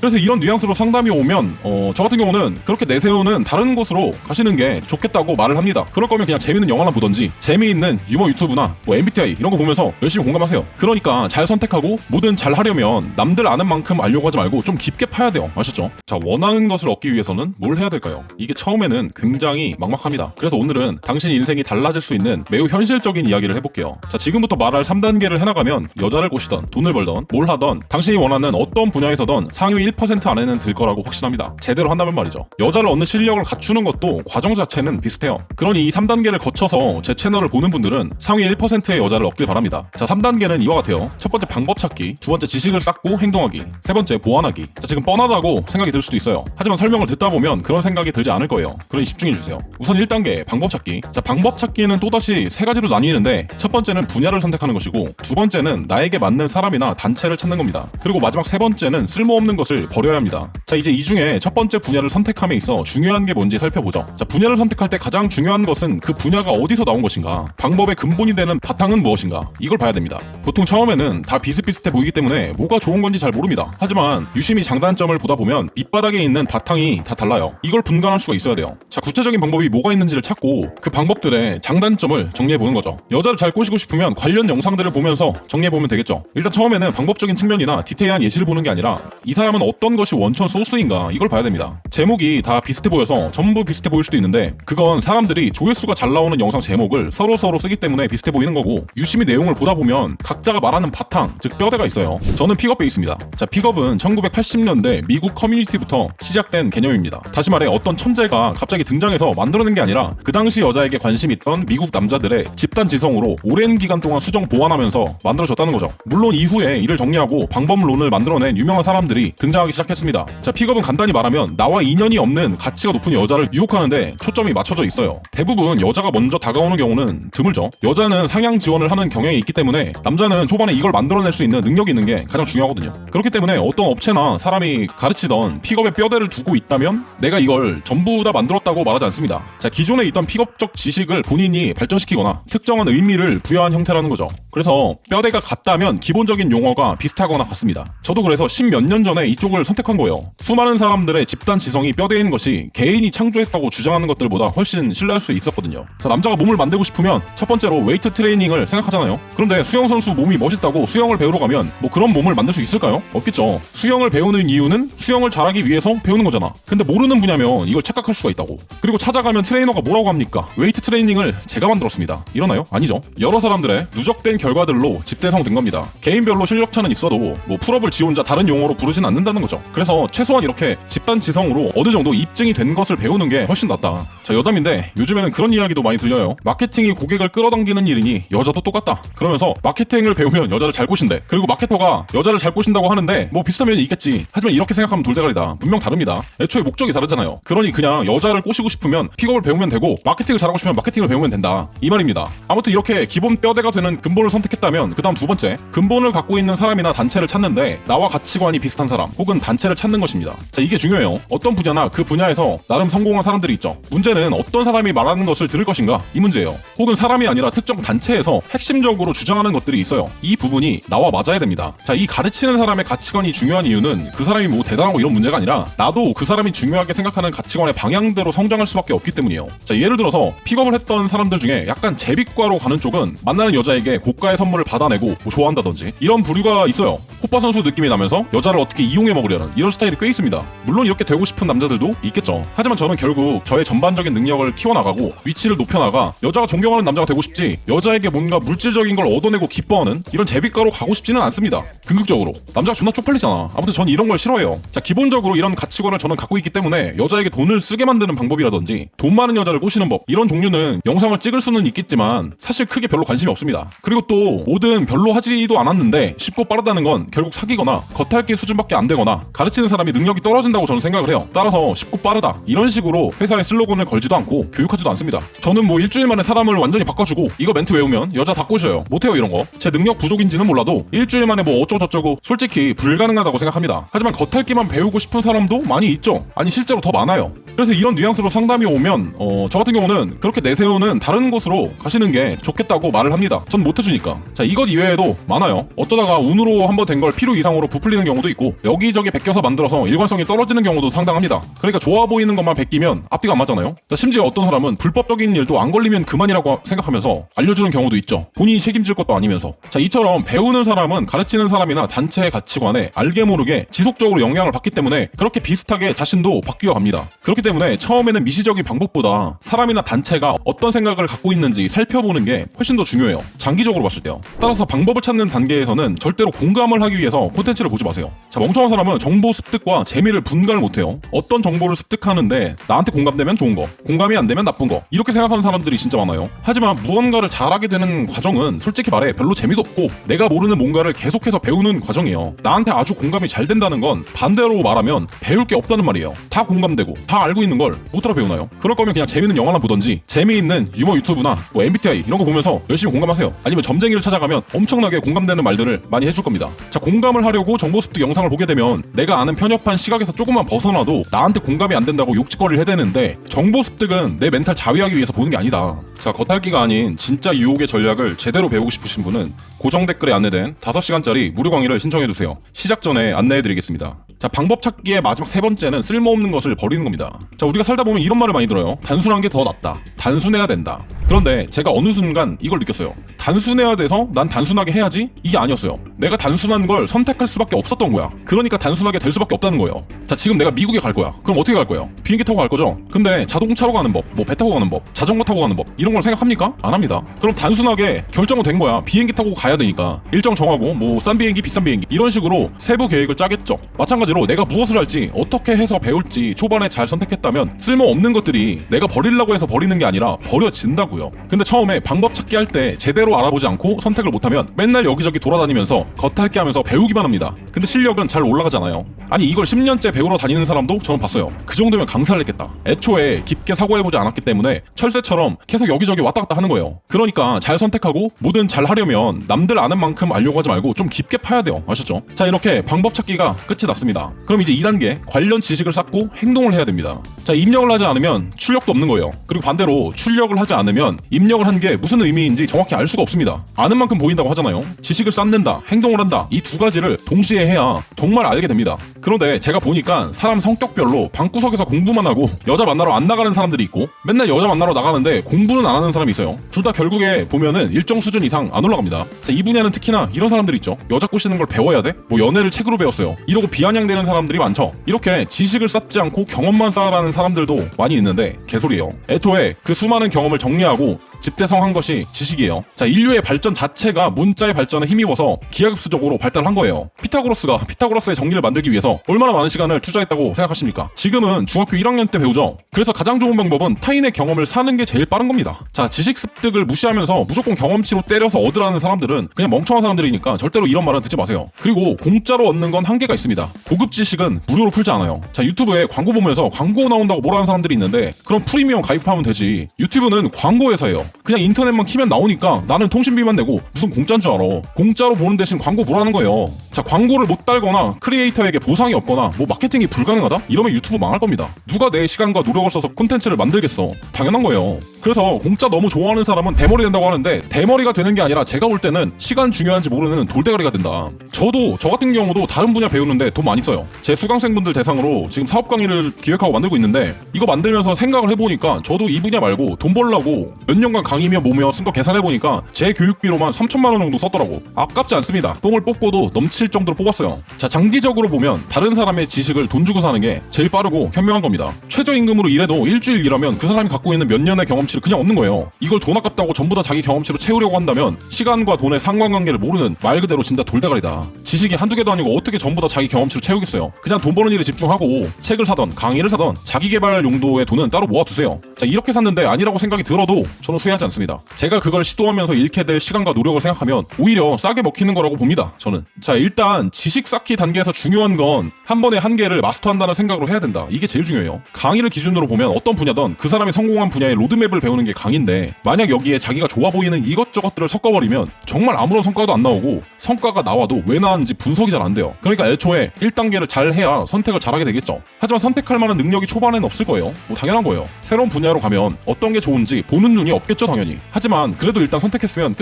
그래서 이런 뉘앙스로 상담이 오면 저 같은 경우는 그렇게 내세우는 다른 곳으로 가시는 게 좋겠다고 말을 합니다. 그럴 거면 그냥 재밌는 영화나 보던지 재미있는 유머 유튜브나 뭐 MBTI 이런 거 보면서 열심히 공감하세요. 그러니까 잘 선택하고 뭐든 잘 하려면 남들 아는 만큼 알려고 하지 말고 좀 깊게 파야 돼요. 아셨죠? 자, 원하는 것을 얻기 위해서는 뭘 해야 될까요? 이게 처음에는 굉장히 막막합니다. 그래서 오늘은 당신 인생이 달라질 수 있는 매우 현실적인 이야기를 해볼게요. 자, 지금부터 말할 3단계를 해나가면 여자를 꼬시던 돈을 벌던 뭘 하던 당신이 원하는 어떤 분야에서든 상위 1% 안에는 들 거라고 확신합니다. 제대로 한다면 말이죠. 여자를 얻는 실력을 갖추는 것도 과정 자체는 비슷해요. 그러니 이 3단계를 거쳐서 제 채널을 보는 분들은 상위 1%의 여자를 얻길 바랍니다. 자, 3단계는 이와 같아요. 첫 번째 방법 찾기, 두 번째 지식을 쌓고 행동하기, 세 번째 보완하기. 자, 지금 뻔하다고 생각이 들 수도 있어요. 하지만 설명을 듣다 보면 그런 생각이 들지 않을 거예요. 그러니 집중해주세요. 우선 1단계 방법 찾기. 자, 방법 찾기는 또다시 세 가지로 나뉘는데 첫 번째는 분야를 선택하는 것이고 두 번째는 나에게 맞는 사람이나 단체를 찾는 겁니다. 그리고 마지막 세 번째는 쓸모없는 것을 버려야 합니다. 자, 이제 이 중에 첫 번째 분야를 선택함에 있어 중요한 게 뭔지 살펴보죠. 자, 분야를 선택할 때 가장 중요한 것은 그 분야가 어디서 나온 것인가, 방법의 근본이 되는 바탕은 무엇인가, 이걸 봐야 됩니다. 보통 처음에는 다 비슷비슷해 보이기 때문에 뭐가 좋은 건지 잘 모릅니다. 하지만 유심히 장단점을 보다 보면 밑바닥에 있는 바탕이 다 달라요. 이걸 분간할 수가 있어야 돼요. 자, 구체적인 방법이 뭐가 있는지를 찾고 그 방법들의 장단점을 정리해보는 거죠. 여자를 잘 꼬시고 싶으면 관련 영상들을 보면서 정리해보면 되겠죠. 일단 처음에는 방법적인 측면이나 디테일한 예시를 보는 게 아니라 이 사람은 어떤 것이 원천 소스인가, 이걸 봐야 됩니다. 제목이 다 비슷해 보여서 전부 비슷해 보일 수도 있는데 그건 사람들이 조회수가 잘 나오는 영상 제목을 서로 쓰기 때문에 비슷해 보이는 거고, 유심히 내용을 보다 보면 각자가 말하는 바탕, 즉 뼈대가 있어요. 저는 픽업 베이스입니다. 자, 픽업은 1980년대 미국 커뮤니티부터 시작된 개념입니다. 다시 말해 어떤 천재가 갑자기 등장해서 만들어낸 게 아니라 그 당시 여자에게 관심 있던 미국 남자들의 집단 지성으로 오랜 기간 동안 수정 보완하면서 만들어졌다는 거죠. 물론 이후에 이를 정리하고 방법론을 만들어낸 유명한 사람들이 등장하기 시작했습니다. 자, 픽업은 간단히 말하면 나와 인연이 없는 가치가 높은 여자를 유혹하는데 초점이 맞춰져 있어요. 대부분 여자가 먼저 다가오는 경우는 드물죠. 여자는 상향 지원을 하는 경향이 있기 때문에 남자는 초반에 이걸 만들어낼 수 있는 능력이 있는 게 가장 중요하거든요. 그렇기 때문에 어떤 업체나 사람이 가르치던 픽업의 뼈대를 두고 있다면 내가 이걸 전부 다 만들었다고 말하지 않습니다. 자, 기존에 있던 픽업적 지식을 본인이 발전시키거나 특정한 의미를 부여한 형태라는 거죠. 그래서 뼈대가 같다면 기본적인 용어가 비슷하거나 같습니다. 저도 그래서 10몇 년 전에 이쪽을 선택한 거예요. 수많은 사람들의 집단 지성이 뼈대인 것이 개인이 창조했다고 주장하는 것들보다 훨씬 신뢰할 수 있었거든요. 자, 남자가 몸을 만들고 싶으면 첫 번째로 웨이트 트레이닝을 생각하잖아요. 그런데 수영 선수 몸이 멋있다고 수영을 배우러 가면 뭐 그런 몸을 만들 수 있을까요? 없겠죠. 수영을 배우는 이유는 수영을 잘하기 위해서 배우는 거잖아. 근데 모르는 분야면 이걸 착각할 수가 있다고. 그리고 찾아가면 트레이너가 뭐라고 합니까? 웨이트 트레이닝을 제가 만들었습니다, 이러나요? 아니죠. 여러 사람들의 누적된 결과들로 집대성된 겁니다. 개인별로 실력차는 있어도 뭐 풀업을 지 혼자 다른 용어로 부르진 않는다는 거죠. 그래서 최소한 이렇게 집단 지성으로 어느 정도 입증이 된 것을 배우는 게 훨씬 낫다. 자, 여담인데 요즘에는 그런 이야기도 많이 들려요. 마케팅이 고객을 끌어당기는 일이니 여자도 똑같다. 그러면서 마케팅을 배우면 여자를 잘 꼬신대. 그리고 마케터가 여자를 잘 꼬신다고 하는데 뭐 비슷한 면이 있겠지. 하지만 이렇게 생각하면 돌대가리다. 분명 다릅니다. 애초에 목적이 다르잖아요. 그러니 그냥 여자를 꼬시고 싶으면 픽업을 배우면 되고 마케팅을 잘하고 싶으면 마케팅을 배우면 된다, 이 말입니다. 아무튼 이렇게 기본 뼈대가 되는 근본을 선택했다면 그 다음 두 번째, 근본을 갖고 있는 사람이나 단체를 찾는데 나와 가치관이 비슷한 사람 혹은 단체를 찾는 것입니다. 자, 이게 중요해요. 어떤 분야나 그 분야에서 나름 성공한 사람들이 있죠. 문제는 어떤 사람이 말하는 것을 들을 것인가, 이 문제예요. 혹은 사람이 아니라 특정 단체에서 핵심적으로 주장하는 것들이 있어요. 이 부분이 나와 맞아야 됩니다. 자, 이 가르치는 사람의 가치관이 중요한 이유는 그 사람이 뭐 대단하고 이런 문제가 아니라 나도 그 사람이 중요하게 생각하는 가치관의 방향대로 성장할 수밖에 없기 때문이에요. 자, 예를 들어서 픽업을 했던 사람들 중에 약간 제비과로 가는 쪽은 만나는 여자에게 고가의 선물을 받아내고 뭐 좋아한다든지 이런 부류가 있어요. 호빠 선수 느낌이 나면서 여자를 어떻게 이용해 먹으려는 이런 스타일이 꽤 있습니다. 물론 이렇게 되고 싶은 남자들도 있겠죠. 하지만 저는 결국 저의 전반적인 능력을 키워나가고 위치를 높여나가 여자가 존경하는 남자가 되고 싶지, 여자에게 뭔가 물질적인 걸 얻어내고 기뻐하는 이런 제비과로 가고 싶지는 않습니다. 궁극적으로 남자가 존나 쪽팔리잖아. 아무튼 전 이런 걸 싫어해요. 자, 기본적으로 이런 가치관을 저는 갖고 있기 때문에 여자에게 돈을 쓰게 만드는 방법이라든지 돈 많은 여자를 꼬시는 법, 이런 종류는 영상을 찍을 수는 있겠지만 사실 크게 별로 관심이 없습니다. 그리고 또 뭐든 별로 하지도 않았는데 쉽고 빠르다는 건 결국 사기거나 겉핥기 수준밖에 안 되거나 가르치는 사람이 능력이 떨어진다고 저는 생각을 해요. 따라서 쉽고 빠르다 이런 식으로 회사에 슬로건을 걸지도 않고 교육하지도 않습니다. 저는 뭐 일주일 만에 사람을 완전히 바꿔주고 이거 멘트 외우면 여자 다 꼬셔요. 못해요 이런 거. 제 능력 부족인지는 몰라도 일주일 만에 뭐 어쩌고저쩌고 솔직히 불가능하다고 생각합니다. 하지만 겉핥기만 배우고 싶은 사람도 많이 있죠. 아니 실제로 더 많아요. 그래서 이런 뉘앙스로 상담이 오면 저 같은 경우는 그렇게 내세우는 다른 곳으로 가시는 게 좋겠다고 말을 합니다. 전 못해주니까. 자, 이것 이외에도 많아요. 어쩌다가 운으로 한번 된 걸 필요 이상으로 부풀리는 경우도 있고 여기저기 베껴서 만들어서 일관성이 떨어지는 경우도 상당합니다. 그러니까 좋아 보이는 것만 베끼면 앞뒤가 안 맞잖아요. 자, 심지어 어떤 사람은 불법적인 일도 안 걸리면 그만이라고 생각하면서 알려주는 경우도 있죠. 본인이 책임질 것도 아니면서. 자, 이처럼 배우는 사람은 가르치는 사람이나 단체의 가치관에 알게 모르게 지속적으로 영향을 받기 때문에 그렇게 비슷하게 자신도 바뀌어 갑니다. 그렇기 때문에 처음에는 미시적인 방법보다 사람이나 단체가 어떤 생각을 갖고 있는지 살펴보는 게 훨씬 더 중요해요. 장기적으로 봤을 때요. 따라서 방법을 찾는 단계에서는 절대로 공감을 하기 위해서 콘텐츠를 보지 마세요. 자, 멍청한 사람은 정보 습득과 재미를 분간을 못해요. 어떤 정보를 습득하는데 나한테 공감되면 좋은 거, 공감이 안 되면 나쁜 거, 이렇게 생각하는 사람들이 진짜 많아요. 하지만 무언가를 잘하게 되는 과정은 솔직히 말해 별로 재미도 없고 내가 모르는 뭔가를 계속해서 배우는 과정이에요. 나한테 아주 공감이 잘 된다는 건 반대로 말하면 배울 게 없다는 말이에요. 다 공감되고 다 알고 있는 걸 못 알아 배우나요? 그럴 거면 그냥 재밌는 영화나 보던지 재미있는 유머 유튜브나 뭐 MBTI 이런 거 보면서 열심히 공감하세요. 아니면 점쟁이를 찾아가면 엄청나게 공감되는 말들을 많이 해줄 겁니다. 자, 공감을 하려고 정보 습득 영상을 보게 되면 내가 아는 편협한 시각에서 조금만 벗어나도 나한테 공감이 안 된다고 욕짓거리를 해대는데 정보 습득은 내 멘탈 자위하기 위해서 보는 게 아니다. 자, 겉핥기가 아닌 진짜 유혹의 전략을 제대로 배우고 싶으신 분은 고정 댓글에 안내된 5시간짜리 무료 강의를 신청해주세요. 시작 전에 안내해드리겠습니다. 자, 방법 찾기의 마지막 세 번째는 쓸모없는 것을 버리는 겁니다. 자, 우리가 살다 보면 이런 말을 많이 들어요. 단순한 게 더 낫다. 단순해야 된다. 그런데 제가 어느 순간 이걸 느꼈어요. 단순해야 돼서 난 단순하게 해야지? 이게 아니었어요. 내가 단순한 걸 선택할 수밖에 없었던 거야. 그러니까 단순하게 될 수밖에 없다는 거예요. 자, 지금 내가 미국에 갈 거야. 그럼 어떻게 갈 거예요? 비행기 타고 갈 거죠? 근데 자동차로 가는 법, 뭐 배 타고 가는 법, 자전거 타고 가는 법 이런 걸 생각합니까? 안 합니다. 그럼 단순하게 결정은 된 거야. 비행기 타고 가야 되니까 일정 정하고 뭐 싼 비행기 비싼 비행기 이런 식으로 세부 계획을 짜겠죠. 마찬가지로 내가 무엇을 할지 어떻게 해서 배울지 초반에 잘 선택했다면 쓸모없는 것들이 내가 버리려고 해서 버리는 게 아니라 버려진다고요. 근데 처음에 방법 찾기 할 때 제대로 알아보지 않고 선택을 못하면 맨날 여기저기 돌아다니면서 겉핥기 하면서 배우기만 합니다. 근데 실력은 잘 올라가잖아요. 아니 이걸 10년째 배우러 다니는 사람도 저는 봤어요. 그 정도면 강사를 했겠다. 애초에 깊게 사고해보지 않았기 때문에 철새처럼 계속 여기저기 왔다 갔다 하는 거예요. 그러니까 잘 선택하고 뭐든 잘 하려면 남들 아는 만큼 알려고 하지 말고 좀 깊게 파야 돼요. 아셨죠? 자, 이렇게 방법 찾기가 끝이 났습니다. 그럼 이제 2단계 관련 지식을 쌓고 행동을 해야 됩니다. 자, 입력을 하지 않으면 출력도 없는 거예요. 그리고 반대로 출력을 하지 않으면 입력을 한 게 무슨 의미인지 정확히 알 수가 없습니다. 아는 만큼 보인다고 하잖아요. 지식을 쌓는다, 행동을 한다, 이 두 가지를 동시에 해야 정말 알게 됩니다. 그런데 제가 보니까 사람 성격별로 방구석에서 공부만 하고 여자 만나러 안 나가는 사람들이 있고 맨날 여자 만나러 나가는데 공부는 안 하는 사람이 있어요. 둘 다 결국에 보면은 일정 수준 이상 안 올라갑니다. 자, 이 분야는 특히나 이런 사람들이 있죠. 여자 꼬시는 걸 배워야 돼? 뭐 연애를 책으로 배웠어요. 이러고 비아냥대는 사람들이 많죠. 이렇게 지식을 쌓지 않고 경험만 쌓으라는 사람들도 많이 있는데 개소리예요. 애초에 그 수많은 경험을 정리하고 집대성한 것이 지식이에요. 자, 인류의 발전 자체가 문자의 발전에 힘입어서 기하급수적으로 발달한 거예요. 피타고라스가 피타고라스의 정리를 만들기 위해서 얼마나 많은 시간을 투자했다고 생각하십니까? 지금은 중학교 1학년 때 배우죠. 그래서 가장 좋은 방법은 타인의 경험을 사는 게 제일 빠른 겁니다. 자, 지식 습득을 무시하면서 무조건 경험치로 때려서 얻으라는 사람들은 그냥 멍청한 사람들이니까 절대로 이런 말은 듣지 마세요. 그리고 공짜로 얻는 건 한계가 있습니다. 고급 지식은 무료로 풀지 않아요. 자, 유튜브에 광고 보면서 광고 나온다고 뭐라는 사람들이 있는데 그럼 프리미엄 가입하면 되지. 유튜브는 광고 회사예요. 그냥 인터넷만 키면 나오니까 나는 통신비만 내고 무슨 공짜인 줄 알아. 공짜로 보는 대신 광고 보라는 거예요. 자, 광고를 못 달거나 크리에이터에게 보상이 없거나 뭐 마케팅이 불가능하다? 이러면 유튜브 망할 겁니다. 누가 내 시간과 노력을 써서 콘텐츠를 만들겠어. 당연한 거예요. 그래서 공짜 너무 좋아하는 사람은 대머리 된다고 하는데 대머리가 되는 게 아니라 제가 볼 때는 시간 중요한지 모르는 돌대가리가 된다. 저 같은 경우도 다른 분야 배우는데 돈 많이 써요. 제 수강생분들 대상으로 지금 사업 강의를 기획하고 만들고 있는데 이거 만들면서 생각을 해보니까 저도 이 분야 말고 돈 벌려고 몇 년간 강의며 뭐며 쓴 거 계산해보니까 제 교육비로만 3천만 원 정도 썼더라고. 아깝지 않습니다. 똥을 뽑고도 넘칠 정도로 뽑았어요. 자, 장기적으로 보면 다른 사람의 지식을 돈 주고 사는 게 제일 빠르고 현명한 겁니다. 최저임금으로 일해도 일주일 일하면 그 사람이 갖고 있는 몇 년의 경험치를 그냥 얻는 거예요. 이걸 돈 아깝다고 전부 다 자기 경험치로 채우려고 한다면 시간과 돈의 상관관계를 모르는 말 그대로 진짜 돌대가리다. 지식이 한두 개도 아니고 어떻게 전부 다 자기 경험치로 채우겠어요. 그냥 돈 버는 일에 집중하고 책을 사던 강의를 사던 자기개발 용도의 돈은 따로 모아두세요. 자, 이렇게 샀는데 아니라고 생각이 들어도 저는 후회하지 않습니다. 제가 그걸 시도하면서 잃게 될 시간과 노력을 생각하면 오히려 싸게 먹히는 거라고 봅니다. 저는. 자, 일단 지식 쌓기 단계에서 중요한 건 한 번에 한 개를 마스터한다는 생각으로 해야 된다. 이게 제일 중요해요. 강의를 기준으로 보면 어떤 분야든 그 사람이 성공한 분야의 로드맵을 배우는 게 강의인데, 만약 여기에 자기가 좋아 보이는 이것저것들을 섞어버리면 정말 아무런 성과도 안 나오고, 성과가 나와도 왜 나왔는지 분석이 잘 안 돼요. 그러니까 애초에 1단계를 잘 해야 선택을 잘하게 되겠죠. 하지만 선택할 만한 능력이 초반에는 없을 거예요. 뭐 당연한 거예요. 새로운 분야로 가면 어떤 게 좋은지 보는 눈이 없겠죠, 당연히. 하지만 그래도 일단 선택했으면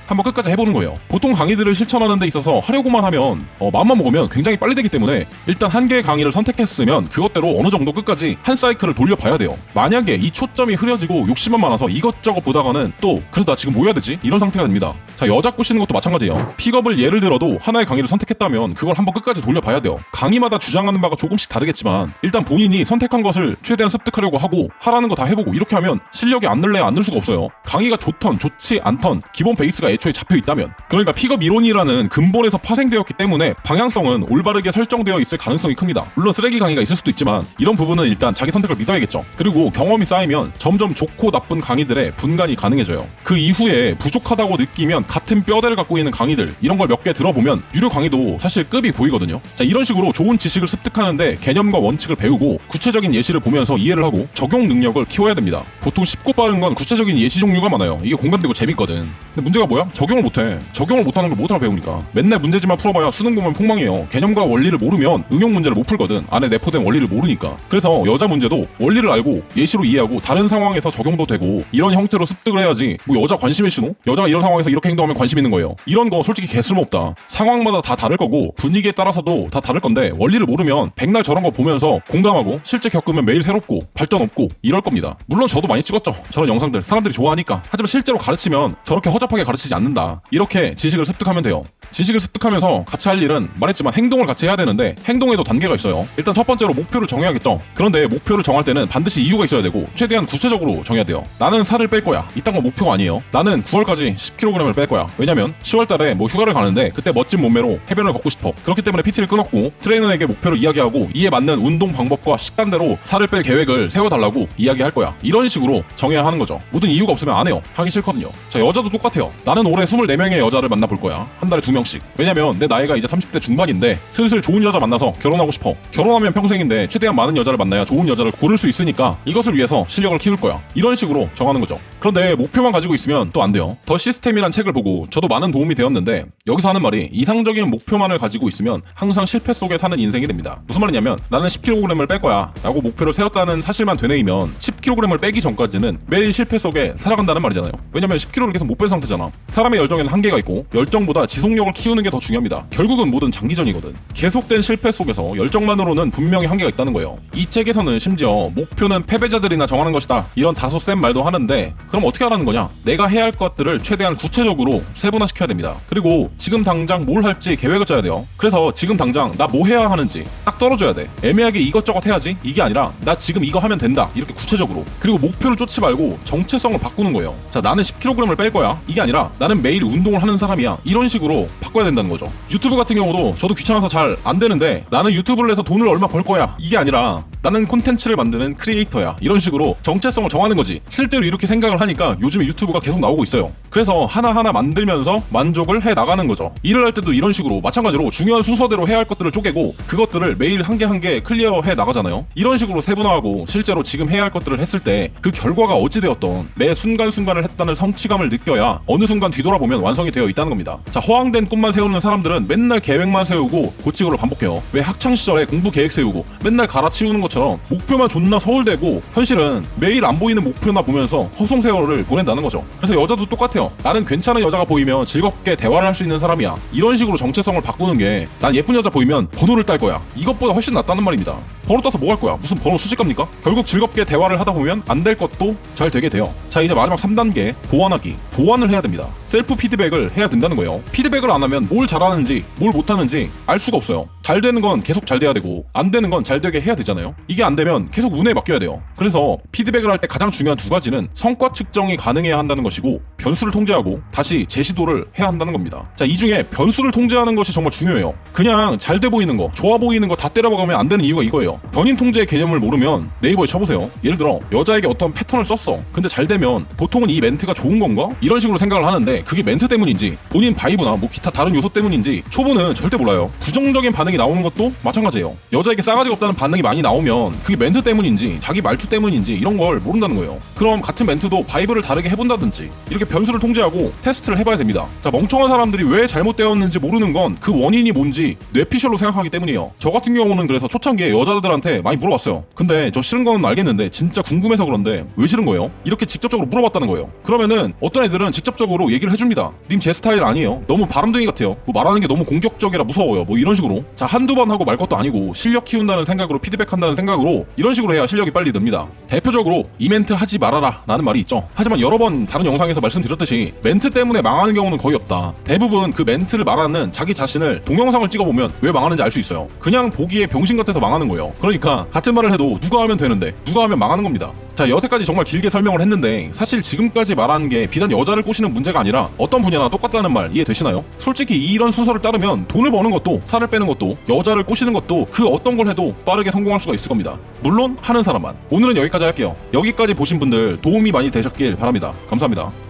한번 끝까지 해보는 거예요. 보통 강의들을 실천하는 데 있어서 하려고만 하면 마음만 먹으면 굉장히 빨리 되기 때문에 일단 한 개의 강의를 선택했으면 그것대로 어느 정도 끝까지 한 사이클을 돌려봐야 돼요. 만약에 이 초점이 흐려지고 욕심만 많아서 이것저것 보다가는 또 그래서 나 지금 뭐 해야 되지? 이런 상태가 됩니다. 자, 여자 꼬시는 것도 마찬가지예요. 픽업을 예를 들어도 하나의 강의를 선택했다면 그걸 한번 끝까지 돌려봐야 돼요. 강의마다 주장하는 바가 조금씩 다르겠지만 일단 본인이 선택한 것을 최대한 습득하려고 하고 하라는 거 다 해보고 이렇게 하면 실력이 안 늘래야 안 늘 수가 없어요. 강의가 좋던 좋지 않던 기본 베이스가 애초에 잡혀있다면, 그러니까 픽업 이론이라는 근본에서 파생되었기 때문에 방향성은 올바르게 설정되어 있을 가능성이 큽니다. 물론 쓰레기 강의가 있을 수도 있지만 이런 부분은 일단 자기 선택을 믿어야겠죠. 그리고 경험이 쌓이면 점점 좋고 나쁜 강의들의 분간이 가능해져요. 그 이후에 부족하다고 느끼면 같은 뼈대를 갖고 있는 강의들, 이런 걸 몇 개 들어보면 유료 강의도 사실 급이 보이거든요. 자, 이런 식으로 좋은 지식을 습득하는데 개념과 원칙을 배우고 구체적인 예시를 보면서 이해를 하고 적용 능력을 키워야 됩니다. 보통 쉽고 빠른 건 구체적인 예시 종류가 많아요. 이게 공감되고 재밌거든. 근데 문제가 뭐야? 적용을 못해. 적용을 못하는 걸 못하나 배우니까. 맨날 문제지만 풀어봐야 수능 보면 폭망이에요. 개념과 원리를 모르면 응용 문제를 못 풀거든. 안에 내포된 원리를 모르니까. 그래서 여자 문제도 원리를 알고 예시로 이해하고 다른 상황에서 적용도 되고 이런 형태로 습득을 해야지. 뭐 여자 관심의 신호? 여자가 이런 상황에서 이렇게 행동하면 관심 있는 거예요. 이런 거 솔직히 개쓸모없다. 상황마다 다 다를 거고 분위기에 따라서도 다 다를 건데 원리를 모르면 백날 저런 거 보면서 공감하고 실제 겪으면 매일 새롭고 발전 없고 이럴 겁니다. 물론 저도 많이 찍었죠. 저런 영상들 사람들이 좋아하니까. 하지만 실제로 가르치면 저렇게 허접하게 가르치지 않는다. 이렇게 지식을 습득하면 돼요. 지식을 습득하면서 같이 할 일은 말했지만 행동을 같이 해야 되는데 행동에도 단계가 있어요. 일단 첫 번째로 목표를 정해야겠죠. 그런데 목표를 정할 때는 반드시 이유가 있어야 되고 최대한 구체적으로 정해야 돼요. 나는 살을 뺄 거야. 이딴 건 목표가 아니에요. 나는 9월까지 10kg을 뺄 거야. 왜냐면 10월달에 뭐 휴가를 가는데 그때 멋진 몸매로 해변을 걷고 싶어. 그렇기 때문에 PT를 끊었고 트레이너에게 목표를 이야기하고 이에 맞는 운동 방법과 식단대로 살을 뺄 계획을 세워달라고 이야기할 거야. 이런 식으로 정해야 하는 거죠. 모든 이유가 없으면 안 해요. 하기 싫거든요. 자, 여자도 똑같아요. 나는 올해 24명의 여자를 만나볼 거야. 한 달에 2명씩. 왜냐면 내 나이가 이제 30대 중반인데 슬슬 좋은 여자 만나서 결혼하고 싶어. 결혼하면 평생인데 최대한 많은 여자를 만나야 좋은 여자를 고를 수 있으니까 이것을 위해서 실력을 키울 거야. 이런 식으로 정하는 거죠. 그런데 목표만 가지고 있으면 또 안 돼요. 더 시스템이란 책을 보고 저도 많은 도움이 되었는데 여기서 하는 말이 이상적인 목표만을 가지고 있으면 항상 실패 속에 사는 인생이 됩니다. 무슨 말이냐면 나는 10kg을 뺄 거야 라고 목표를 세웠다는 사실만 되뇌이면 10kg을 빼기 전까지는 매일 실패 속에 살아간다는 말이잖아요. 왜냐면 10kg를 계속 못 뺀 상태잖아. 사람의 열정에는 한계가 있고 열정보다 지속력을 키우는 게 더 중요합니다. 결국은 뭐든 장기전이거든. 계속된 실패 속에서 열정만으로는 분명히 한계가 있다는 거예요. 이 책에서는 심지어 목표는 패배자들이나 정하는 것이다 이런 다소 센 말도 하는데, 그럼 어떻게 하라는 거냐? 내가 해야 할 것들을 최대한 구체적으로 세분화시켜야 됩니다. 그리고 지금 당장 뭘 할지 계획을 짜야 돼요. 그래서 지금 당장 나 뭐 해야 하는지 딱 떨어줘야 돼. 애매하게 이것저것 해야지 이게 아니라 나 지금 이거 하면 된다 이렇게 구체적으로. 그리고 목표를 쫓지 말고 정체성을 바꾸는 거예요. 자, 나는 10kg을 뺄 거야 이게 아니라 나는 매일 운동을 하는 사람이야 이런 식으로 바꿔야 된다는 거죠. 유튜브 같은 경우도 저도 귀찮아서 잘 안 되는데 나는 유튜브를 해서 돈을 얼마 벌 거야 이게 아니라 나는 콘텐츠를 만드는 크리에이터야 이런 식으로 정체성을 정하는 거지. 실제로 이렇게 생각을 하니까 요즘에 유튜브가 계속 나오고 있어요. 그래서 하나하나 만들면서 만족을 해 나가는 거죠. 일을 할 때도 이런 식으로 마찬가지로 중요한 순서대로 해야 할 것들을 쪼개고 그것들을 매일 한 개 한 개 클리어해 나가잖아요. 이런 식으로 세분화하고 실제로 지금 해야 할 것들을 했을 때 그 결과가 어찌되었던 매 순간순간을 했다는 성취감을 느껴야 어느 순간 뒤돌아보면 완성이 되어 있다는 겁니다. 자, 허황된 꿈만 세우는 사람들은 맨날 계획만 세우고 고치고를 반복해요. 왜 학창시절에 공부 계획 세우고 맨날 갈아치우는 것처럼 목표만 존나 서울대고 현실은 매일 안 보이는 목표나 보면서 허송세월을 보낸다는 거죠. 그래서 여자도 똑같아요. 나는 괜찮은 여자가 보이면 즐겁게 대화를 할 수 있는 사람이야 이런 식으로 정체성을 바꾸는 게, 난 예쁜 여자 보이면 번호를 딸 거야 이것보다 훨씬 낫다는 말입니다. 번호 따서 뭐 할 거야? 무슨 번호 수집갑니까? 결국 즐겁게 대화를 하다 보면 안 될 것도 잘 되게 돼요. 자, 이제 마지막 3단계 보완하기. 보완을 해야 됩니다. 셀프 피드백을 해야 된다는 거예요. 피드백을 안 하면 뭘 잘하는지 뭘 못하는지 알 수가 없어요. 잘 되는 건 계속 잘 돼야 되고 안 되는 건 잘 되게 해야 되잖아요. 이게 안 되면 계속 운에 맡겨야 돼요. 그래서 피드백을 할 때 가장 중요한 두 가지는 성과 측정이 가능해야 한다는 것이고 변수를 통제하고 다시 재시도를 해야 한다는 겁니다. 자, 이 중에 변수를 통제하는 것이 정말 중요해요. 그냥 잘 돼 보이는 거, 좋아 보이는 거 다 때려박으면 안 되는 이유가 이거예요. 변인 통제의 개념을 모르면 네이버에 쳐보세요. 예를 들어 여자에게 어떤 패턴을 썼어. 근데 잘 되면 보통은 이 멘트가 좋은 건가? 이런 식으로 생각을 하는데 그게 멘트 때문인지 본인 바이브나 뭐 기타 다른 요소 때문인지 초보는 절대 몰라요. 부정적인 반응이 나오는 것도 마찬가지예요. 여자에게 싸가지가 없다는 반응이 많이 나오면 그게 멘트 때문인지 자기 말투 때문인지 이런 걸 모른다는 거예요. 그럼 같은 멘트도 바이브를 다르게 해본다든지 이렇게 변수를 통제하고 테스트를 해봐야 됩니다. 자, 멍청한 사람들이 왜 잘못되었는지 모르는 건 그 원인이 뭔지 뇌피셜로 생각하기 때문이에요. 저 같은 경우는 그래서 초창기에 여자들한테 많이 물어봤어요. 근데 저 싫은 건 알겠는데 진짜 궁금해서 그런데 왜 싫은 거예요? 이렇게 직접적으로 물어봤다는 거예요. 그러면은 어떤 애들은 직접적으로 얘기를 해줍니다. 님 제 스타일 아니에요. 너무 바람둥이 같아요. 뭐 말하는 게 너무 공격적이라 무서워요. 뭐 이런 식으로. 자, 한두 번 하고 말 것도 아니고 실력 키운다는 생각으로 피드백한다는 생각으로 이런 식으로 해야 실력이 빨리 늡니다. 대표적으로 이 멘트 하지 말아라 라는 말이 있죠. 하지만 여러 번 다른 영상에서 말씀드렸듯이 멘트 때문에 망하는 경우는 거의 없다. 대부분 그 멘트를 말하는 자기 자신을 동영상을 찍어보면 왜 망하는지 알 수 있어요. 그냥 보기에 병신 같아서 망하는 거예요. 그러니까 같은 말을 해도 누가 하면 되는데 누가 하면 망하는 겁니다. 자, 여태까지 정말 길게 설명을 했는데 사실 지금까지 말하는 게 비단 여자를 꼬시는 문제가 아니라 어떤 분야나 똑같다는 말 이해되시나요? 솔직히 이런 순서를 따르면 돈을 버는 것도 살을 빼는 것도 여자를 꼬시는 것도 그 어떤 걸 해도 빠르게 성공할 수가 있을 겁니다. 물론 하는 사람만. 오늘은 여기까지 할게요. 여기까지 보신 분들 도움이 많이 되셨길 바랍니다. 감사합니다.